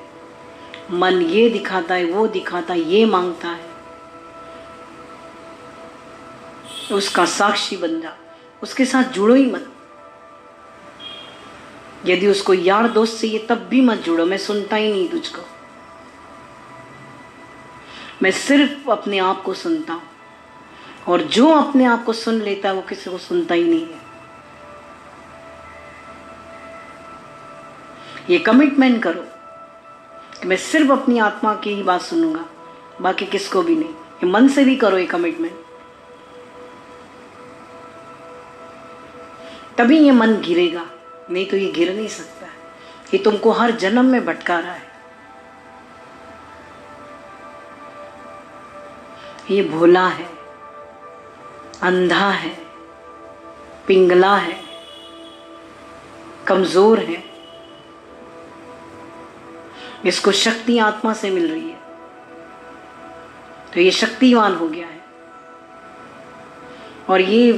मन ये दिखाता है, वो दिखाता है, ये मांगता है, उसका साक्षी बन जा, उसके साथ जुड़ो ही मत। यदि उसको यार दोस्त चाहिए तब भी मत जुड़ो, मैं सुनता ही नहीं तुझको, मैं सिर्फ अपने आप को सुनता हूं, और जो अपने आप को सुन लेता है वो किसी को सुनता ही नहीं है। ये कमिटमेंट करो कि मैं सिर्फ अपनी आत्मा की ही बात सुनूंगा, बाकी किसको भी नहीं। ये मन से भी करो ये कमिटमेंट, तभी ये मन गिरेगा, नहीं तो ये गिर नहीं सकता है। ये तुमको हर जन्म में भटका रहा है। ये भोला है, अंधा है, पिंगला है, कमजोर है। इसको शक्ति आत्मा से मिल रही है तो ये शक्तिवान हो गया है, और ये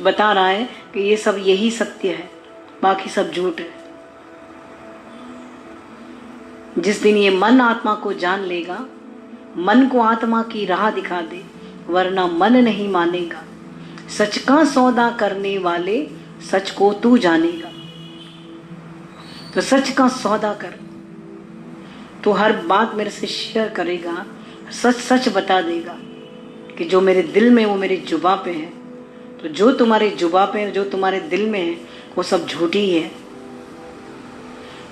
बता रहा है कि ये सब यही सत्य है, बाकी सब झूठ है। जिस दिन ये मन आत्मा को जान लेगा, मन को आत्मा की राह दिखा दे, वरना मन नहीं मानेगा। सच का सौदा करने वाले सच को तू जानेगा। तो सच का सौदा कर, तो हर बात मेरे से शेयर करेगा, सच सच बता देगा कि जो मेरे दिल में वो मेरी जुबा पे है। तो जो तुम्हारे जुबा पे है, जो तुम्हारे दिल में है, वो सब झूठी है।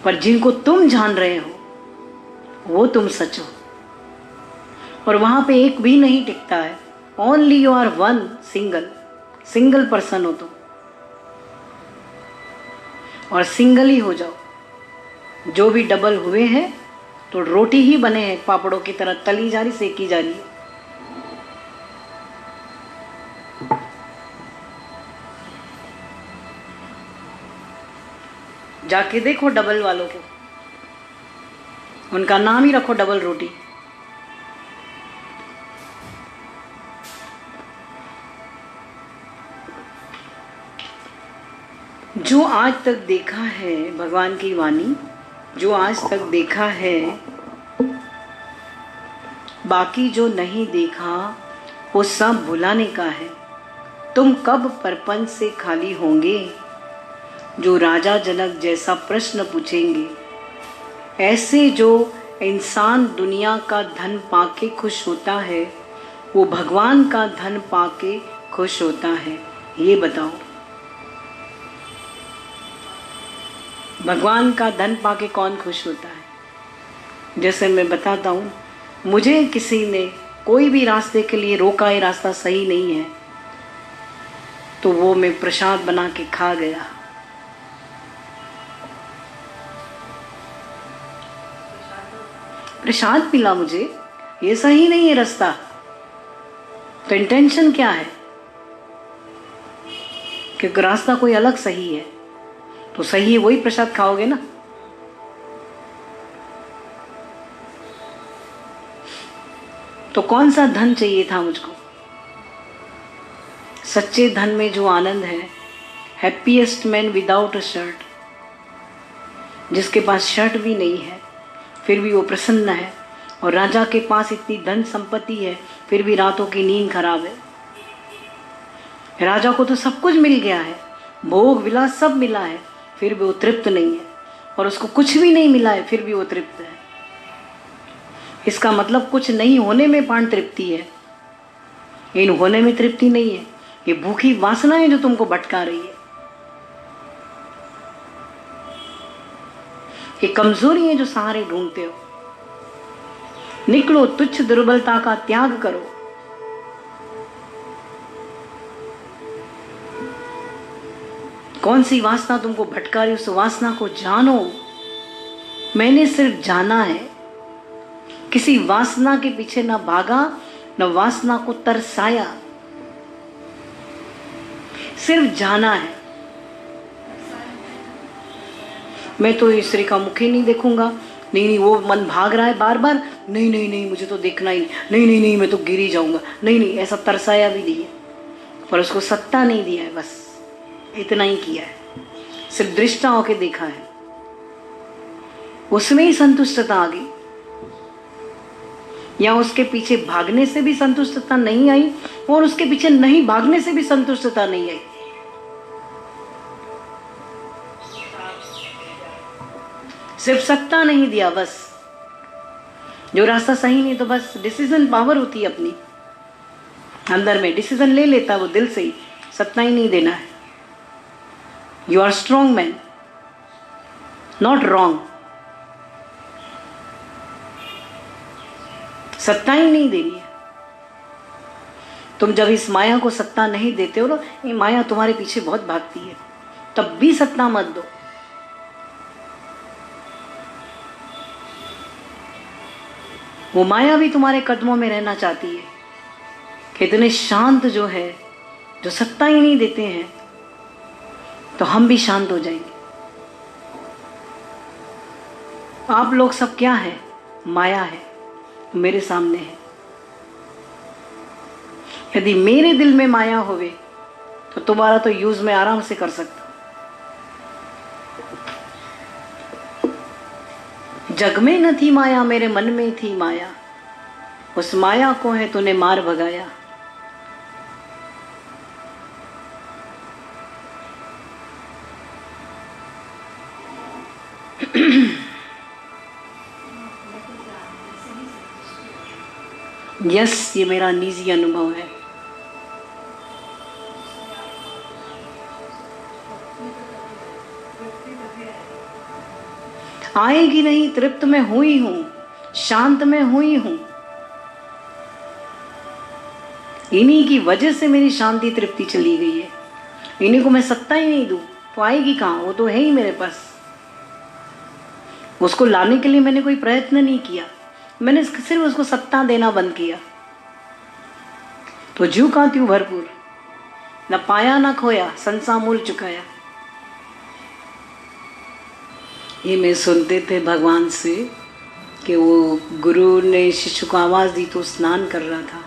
पर जिनको तुम जान रहे हो वो तुम सच हो, और वहां पे एक भी नहीं टिकता है। Only you are one, single person हो तुम, और सिंगल ही हो जाओ। जो भी डबल हुए हैं तो रोटी ही बने हैं, पापड़ों की तरह तली जा रही, सेकी जा रही है। जाके देखो डबल वालों को, उनका नाम ही रखो डबल रोटी। जो आज तक देखा है भगवान की वाणी, जो आज तक देखा है, बाकी जो नहीं देखा वो सब भुलाने का है। तुम कब परपंच से खाली होंगे, जो राजा जनक जैसा प्रश्न पूछेंगे। ऐसे जो इंसान दुनिया का धन पाके खुश होता है, वो भगवान का धन पाके खुश होता है। ये बताओ, भगवान का धन पाके कौन खुश होता है? जैसे मैं बताता हूँ, मुझे किसी ने कोई भी रास्ते के लिए रोका, ये रास्ता सही नहीं है, तो वो मैं प्रसाद बना के खा गया। प्रसाद मिला मुझे, ये सही नहीं है रास्ता, तो इंटेंशन क्या है? क्योंकि रास्ता कोई अलग सही है, तो सही है वही प्रसाद खाओगे ना। तो कौन सा धन चाहिए था मुझको? सच्चे धन में जो आनंद है, happiest man without a shirt, जिसके पास शर्ट भी नहीं है फिर भी वो प्रसन्न है, और राजा के पास इतनी धन संपत्ति है फिर भी रातों की नींद खराब है। राजा को तो सब कुछ मिल गया है, भोग विलास सब मिला है, फिर भी वो तृप्त नहीं है, और उसको कुछ भी नहीं मिला है फिर भी वो तृप्त है। इसका मतलब कुछ नहीं होने में पान तृप्ति है, इन होने में तृप्ति नहीं है। ये भूखी वासना है जो तुमको भटका रही है, ये कमजोरी है जो सहारे ढूंढते हो। निकलो, तुच्छ दुर्बलता का त्याग करो, कौन सी वासना तुमको भटका रही, उस वासना को जानो। मैंने सिर्फ जाना है, किसी वासना के पीछे न भागा, न वासना को तरसाया, सिर्फ जाना है। मैं तो इस स्त्री का मुख ही नहीं देखूंगा, नहीं नहीं वो मन भाग रहा है बार बार, नहीं नहीं नहीं मुझे तो देखना ही नहीं, नहीं नहीं मैं तो गिर ही जाऊंगा, नहीं नहीं, ऐसा तरसाया भी नहीं है, पर उसको सत्ता नहीं दिया है, बस इतना ही किया है, सिर्फ दृष्टा होके देखा है, उसमें ही संतुष्टता आ गई। या उसके पीछे भागने से भी संतुष्टता नहीं आई और उसके पीछे नहीं भागने से भी संतुष्टता नहीं आई। सिर्फ सत्ता नहीं दिया, बस जो रास्ता सही नहीं, तो बस डिसीजन पावर होती है अपनी अंदर में, डिसीजन ले लेता है वो दिल से ही, सत्ता ही नहीं देना है। You are strong man, not wrong. सत्ता ही नहीं देनी है। तुम जब इस माया को सत्ता नहीं देते हो ना, ये माया तुम्हारे पीछे बहुत भागती है, तब भी सत्ता मत दो। वो माया भी तुम्हारे कदमों में रहना चाहती है कि इतने शांत जो है, जो सत्ता ही नहीं देते हैं, तो हम भी शांत हो जाएंगे। आप लोग सब क्या है? माया है, मेरे सामने है। यदि मेरे दिल में माया होवे तो तुम्हारा तो यूज मैं आराम से कर सकता हूं। जग में न थी माया, मेरे मन में थी माया, उस माया को है तूने मार भगाया। यस, ये मेरा निजी अनुभव है। आएगी नहीं, तृप्त में हुई हूं, शांत में हुई हूं। इन्हीं की वजह से मेरी शांति तृप्ति चली गई है। इन्हीं को मैं सत्ता ही नहीं दूं तो आएगी कहां? वो तो है ही मेरे पास। उसको लाने के लिए मैंने कोई प्रयत्न नहीं किया, मैंने सिर्फ उसको सत्ता देना बंद किया, तो जू का त्यों भरपूर, न पाया न खोया, संसा मूल चुकाया। ये मैं सुनते थे भगवान से कि वो गुरु ने शिशु को आवाज दी तो स्नान कर रहा था,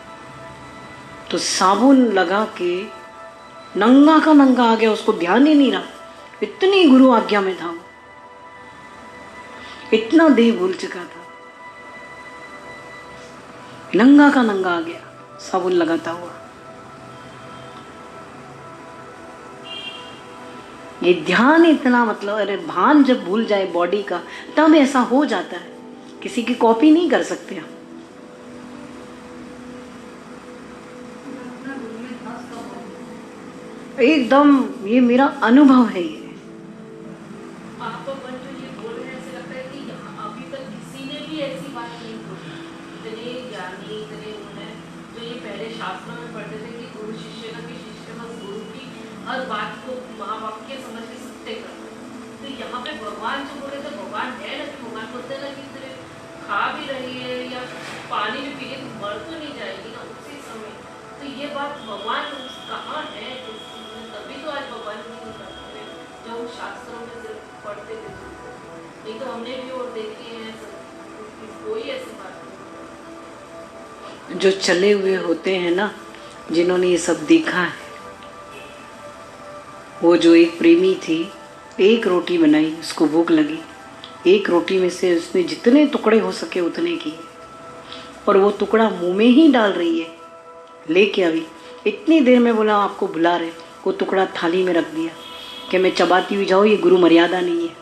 तो साबुन लगा के नंगा का नंगा आ गया, उसको ध्यान ही नहीं रहा, इतनी गुरु आज्ञा में था वो, इतना देह भूल चुका था, नंगा का नंगा आ गया साबुन लगाता हुआ। ये ध्यान इतना, मतलब अरे भान जब भूल जाए बॉडी का तब ऐसा हो जाता है, किसी की कॉपी नहीं कर सकते हम। एकदम ये मेरा अनुभव है। ये आप तो जो ये बोल रहे हैं, ऐसे लगता है कि अभी तक किसी ने भी ऐसी बात नहीं बोली। इतने ज्ञानी, इतने उन्हें जो ये पहले शास्त्रों में पढ़ते थे कि गुरु शिष्य का, कि शिष्य बस गुरु की हर बात को महावाक्य समझ के सत्य करना। तो यहाँ पे भगवान जो बोले थे, भगवान है ना, कि भगवान बोलते ना कि तेरे खा भी रही है या पानी भी पी तो मर तो नहीं जाएगी ना उसी समय। तो ये बात भगवान कहाँ है? तभी तो आज भगवान नहीं करते जो हम शास्त्रों में सिर्फ पढ़ते थे, नहीं तो हमने भी और देखी है, कोई ऐसी बात नहीं। जो चले हुए होते हैं ना, जिन्होंने ये सब देखा है, वो जो एक प्रेमी थी, एक रोटी बनाई, उसको भूख लगी, एक रोटी में से उसने जितने टुकड़े हो सके उतने किए, और वो टुकड़ा मुंह में ही डाल रही है, लेके अभी इतनी देर में बोला आपको बुला रहे, वो टुकड़ा थाली में रख दिया कि मैं चबाती हुई जाऊँ, ये गुरु मर्यादा नहीं है।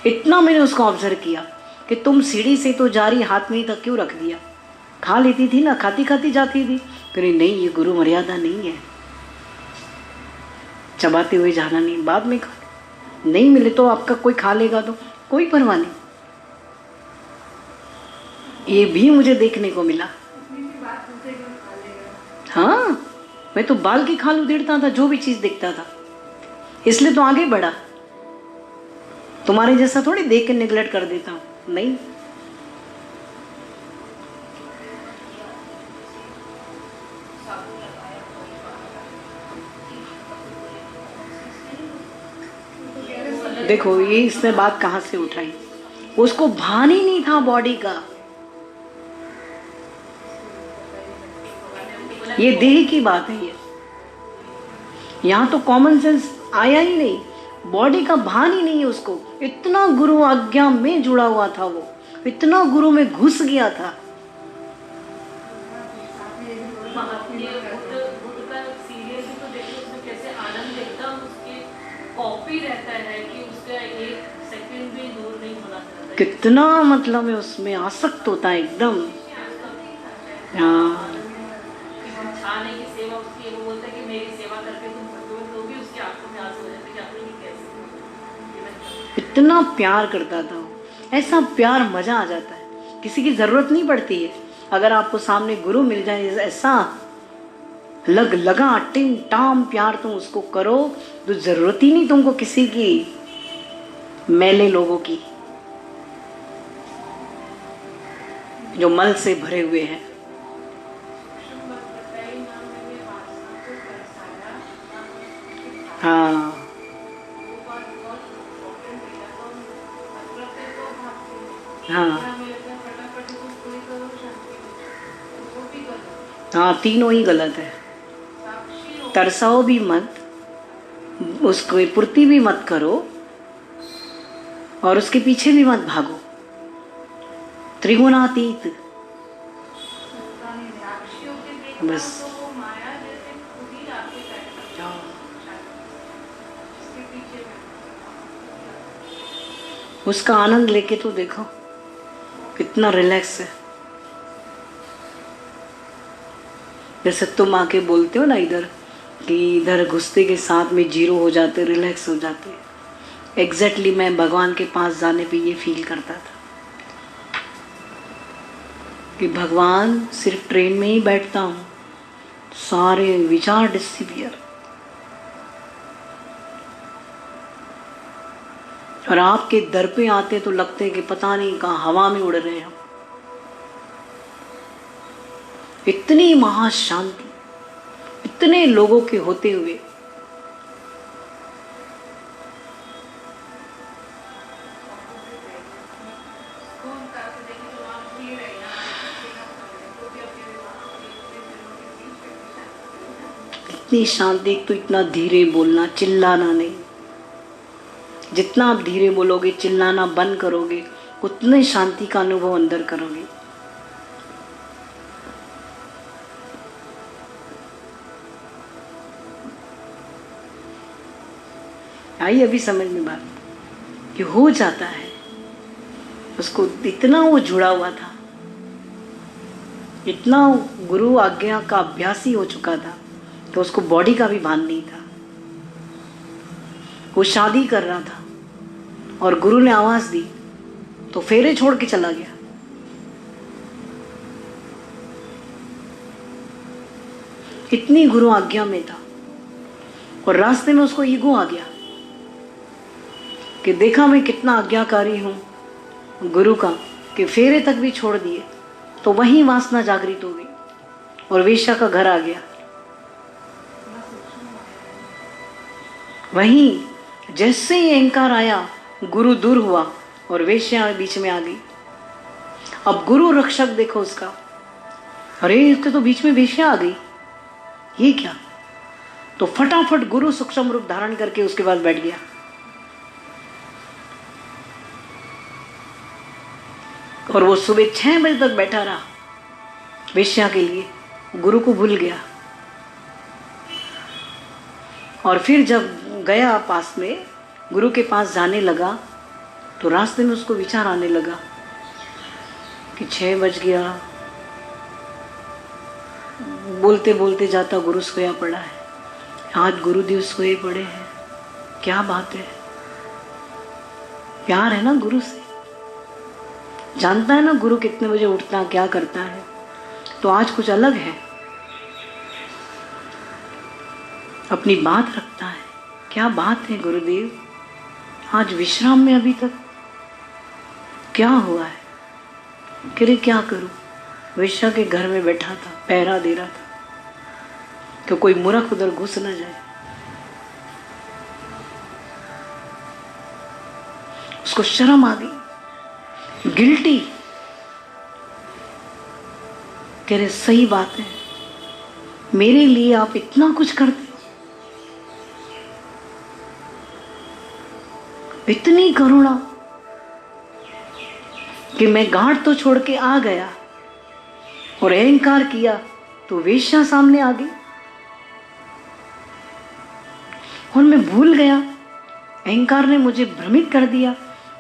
इतना मैंने उसको ऑब्जर्व किया कि तुम सीढ़ी से तो जा रही, हाथ में ही तक क्यों रख दिया? खा लेती थी ना, खाती खाती जाती थी। तो नहीं, ये गुरु मर्यादा नहीं है, चबाते हुए जाना नहीं, बाद में खा नहीं मिले तो आपका कोई खा लेगा तो कोई परवाह नहीं। ये भी मुझे देखने को मिला। हाँ, मैं तो बाल की खाल उधेड़ता था, जो भी चीज दिखता था, इसलिए तो आगे बढ़ा। तुम्हारे जैसा थोड़ी देख के निगलेक्ट कर देता हूं, नहीं। देखो ये इसने बात कहां से उठाई, उसको भान ही नहीं था बॉडी का। ये देह की बात है, ये यहां तो कॉमन सेंस आया ही नहीं, बॉडी का भान ही नहीं है उसको। इतना गुरु आज्ञा में जुड़ा हुआ था वो, इतना गुरु में घुस गया था। कॉपी रहता है कि उसका एक सेकंड भी दूर नहीं होना चाहता, कितना मतलब है उसमें आसक्त होता है एकदम। हाँ, खाने की सेवा उसकी, वो बोलता है कि मेरी सेवा करके तुम भगवान, तो भी उसकी आंखों में आंसू हो जाते कि आपने ये कैसे। इतना प्यार करता था वो, ऐसा प्यार मजा आ जाता है, किसी की जरूरत नहीं पड़ती है। अगर आपको सामने गुरु मिल जाए ऐसा लगा टिम टाम प्यार, तुम उसको करो तो जरूरत ही नहीं तुमको किसी की, मैले लोगों की जो मल से भरे हुए हैं। हाँ, हाँ, हाँ, तीनों ही गलत है। तरसाओ भी मत, उसको पूर्ति भी मत करो, और उसके पीछे भी मत भागो। त्रिगुणातीत बस। उसका आनंद लेके तो देखो कितना रिलैक्स है। जैसे तुम आके बोलते हो ना इधर कि इधर घुसते के साथ में जीरो हो जाते, रिलैक्स हो जाते, एग्जैक्टली मैं भगवान के पास जाने पे ये फील करता था कि भगवान सिर्फ ट्रेन में ही बैठता हूँ, सारे विचार डिसिपियर, और आपके दर पे आते तो लगते कि पता नहीं कहाँ हवा में उड़ रहे हम। इतनी महाशांति, इतने लोगों के होते हुए इतनी शांति। तो इतना धीरे बोलना, चिल्लाना नहीं। जितना आप धीरे बोलोगे, चिल्लाना बंद करोगे, उतने शांति का अनुभव अंदर करोगे। आई अभी समझ में बात कि हो जाता है। उसको इतना वो जुड़ा हुआ था, इतना गुरु आज्ञा का अभ्यासी हो चुका था तो उसको बॉडी का भी भान नहीं था। वो शादी कर रहा था और गुरु ने आवाज दी तो फेरे छोड़ के चला गया। इतनी गुरु आज्ञा में था, और रास्ते में उसको ईगो आ गया कि देखा मैं कितना आज्ञाकारी हूं गुरु का, कि फेरे तक भी छोड़ दिए। तो वहीं वासना जागृत हो गई और वेश्या का घर आ गया। वहीं जैसे ही अहंकार आया, गुरु दूर हुआ और वेश्या बीच में आ गई। अब गुरु रक्षक देखो उसका, अरे इसके तो बीच में वेश्या आ गई, ये क्या? तो फटाफट गुरु सूक्ष्म रूप धारण करके उसके पास बैठ गया। और वो सुबह 6 बजे तक बैठा रहा वेश्या के लिए, गुरु को भूल गया। और फिर जब गया पास में, गुरु के पास जाने लगा तो रास्ते में उसको विचार आने लगा कि 6 बज गया, बोलते बोलते जाता गुरु सोया पड़ा है, आज गुरुदेव सोए पड़े हैं, क्या बात है। प्यार है ना गुरु से, जानता है ना गुरु कितने बजे उठता, क्या करता है, तो आज कुछ अलग है। अपनी बात रखता है। क्या बात है गुरुदेव, आज विश्राम में अभी तक क्या हुआ है? कह रहे क्या करूं, वेश्या के घर में बैठा था, पहरा दे रहा था कि कोई मूर्ख उधर घुस न जाए। उसको शर्म आ गई, गिल्टी। कह रहे सही बात है, मेरे लिए आप इतना कुछ करते हो, इतनी करुणा कि मैं घाट तो छोड़ के आ गया और अहंकार किया तो वेश्या सामने आ गई और मैं भूल गया, अहंकार ने मुझे भ्रमित कर दिया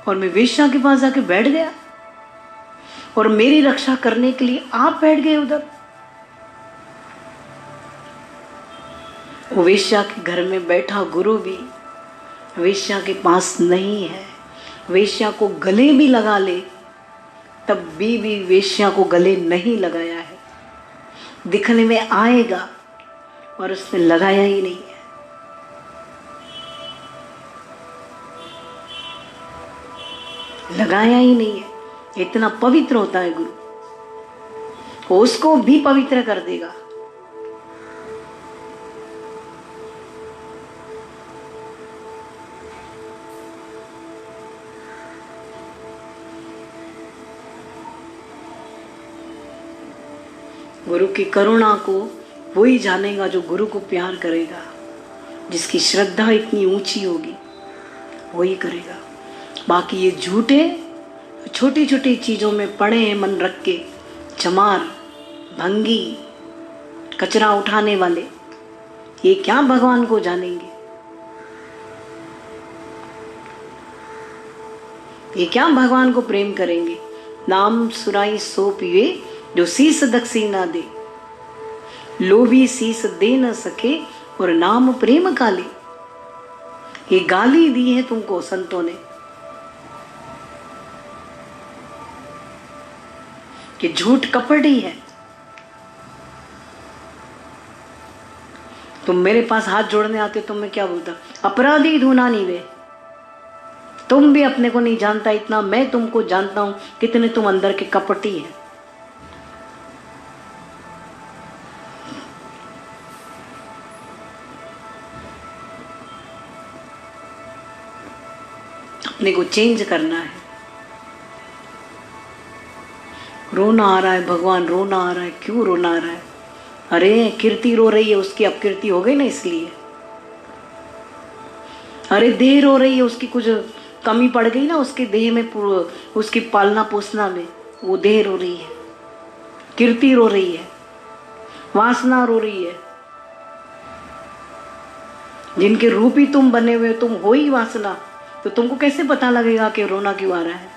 और मैं वेश्या के पास जाके बैठ गया और मेरी रक्षा करने के लिए आप बैठ गए उधर। वो वेश्या के घर में बैठा गुरु भी वेश्या के पास नहीं है, वेश्या को गले भी लगा ले तब भी वेश्या को गले नहीं लगाया है। दिखने में आएगा और उसने लगाया ही नहीं है। लगाया ही नहीं है। इतना पवित्र होता है गुरु, वो उसको भी पवित्र कर देगा। गुरु की करुणा को वही जानेगा जो गुरु को प्यार करेगा, जिसकी श्रद्धा इतनी ऊंची होगी वही करेगा। बाकी ये झूठे छोटी छोटी चीज़ों में पड़े हैं मन रख के, चमार, भंगी, कचरा उठाने वाले, ये क्या भगवान को जानेंगे? ये क्या भगवान को प्रेम करेंगे? नाम सुराई सो पीवे जो शीस दक्षिणा दे, लोभी शीस दे न सके और नाम प्रेम काले। ये गाली दी है तुमको संतों ने कि झूठ कपटी है। तुम मेरे पास हाथ जोड़ने आते तो मैं क्या बोलता? अपराधी धूना नहीं वे, तुम भी अपने को नहीं जानता इतना, मैं तुमको जानता हूं कितने तुम अंदर के कपटी हैं। अपने को चेंज करना है। रोना आ रहा है भगवान, रोना आ रहा है, क्यों रोना आ रहा है? अरे कीर्ति रो रही है, उसकी अपकीर्ति हो गई ना इसलिए। अरे देह रो रही है, उसकी कुछ कमी पड़ गई ना उसके देह में, उसकी पालना पोसना में, वो देह रो रही है। कीर्ति रो रही है, वासना रो रही है। जिनके रूप ही तुम बने हुए, तुम हो ही वासना, तो तुमको कैसे पता लगेगा कि रोना क्यों आ रहा है?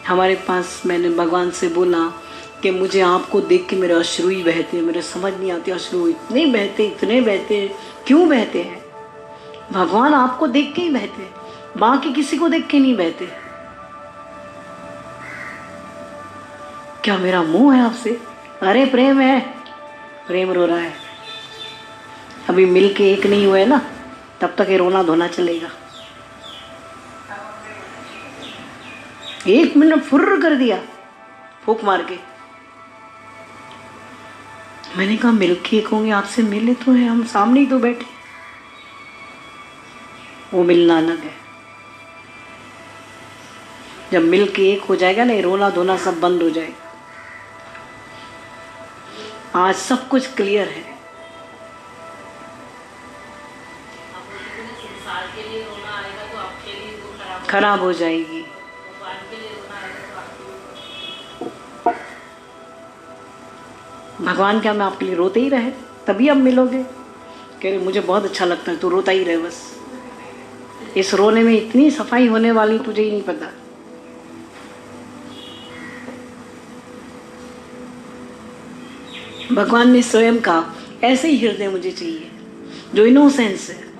हमारे पास मैंने भगवान से बोला कि मुझे आपको देख के मेरे अश्रु ही बहते हैं, मेरे समझ नहीं आते, अश्रु इतने बहते, इतने बहते हैं, क्यों बहते हैं? भगवान आपको देख के ही बहते हैं, बाकी किसी को देख के नहीं बहते। क्या मेरा मुंह है आपसे? अरे प्रेम है, प्रेम रो रहा है। अभी मिलके एक नहीं हुए ना, तब तक ये रोना धोना चलेगा। 1 मिनट फुर्र कर दिया फूक मार के। मैंने कहा मिलके एक होंगे, आपसे मिले तो है, हम सामने ही तो बैठे। वो मिलना अलग है। जब मिलके एक हो जाएगा ना, रोना धोना सब बंद हो जाएगा। आज सब कुछ क्लियर है। संसार के लिए रोना आएगा तो आपके लिए वो खराब हो जाएगी। भगवान के लिए रोना आएगा तो आपके। भगवान क्या मैं आपके लिए रोते ही रहे तभी अब मिलोगे? कह रहे मुझे बहुत अच्छा लगता है, तू रोता ही रहे बस। इस रोने में इतनी सफाई होने वाली तुझे ही नहीं पता। भगवान ने स्वयं कहा ऐसे ही हृदय मुझे चाहिए, जो इनोसेंस है,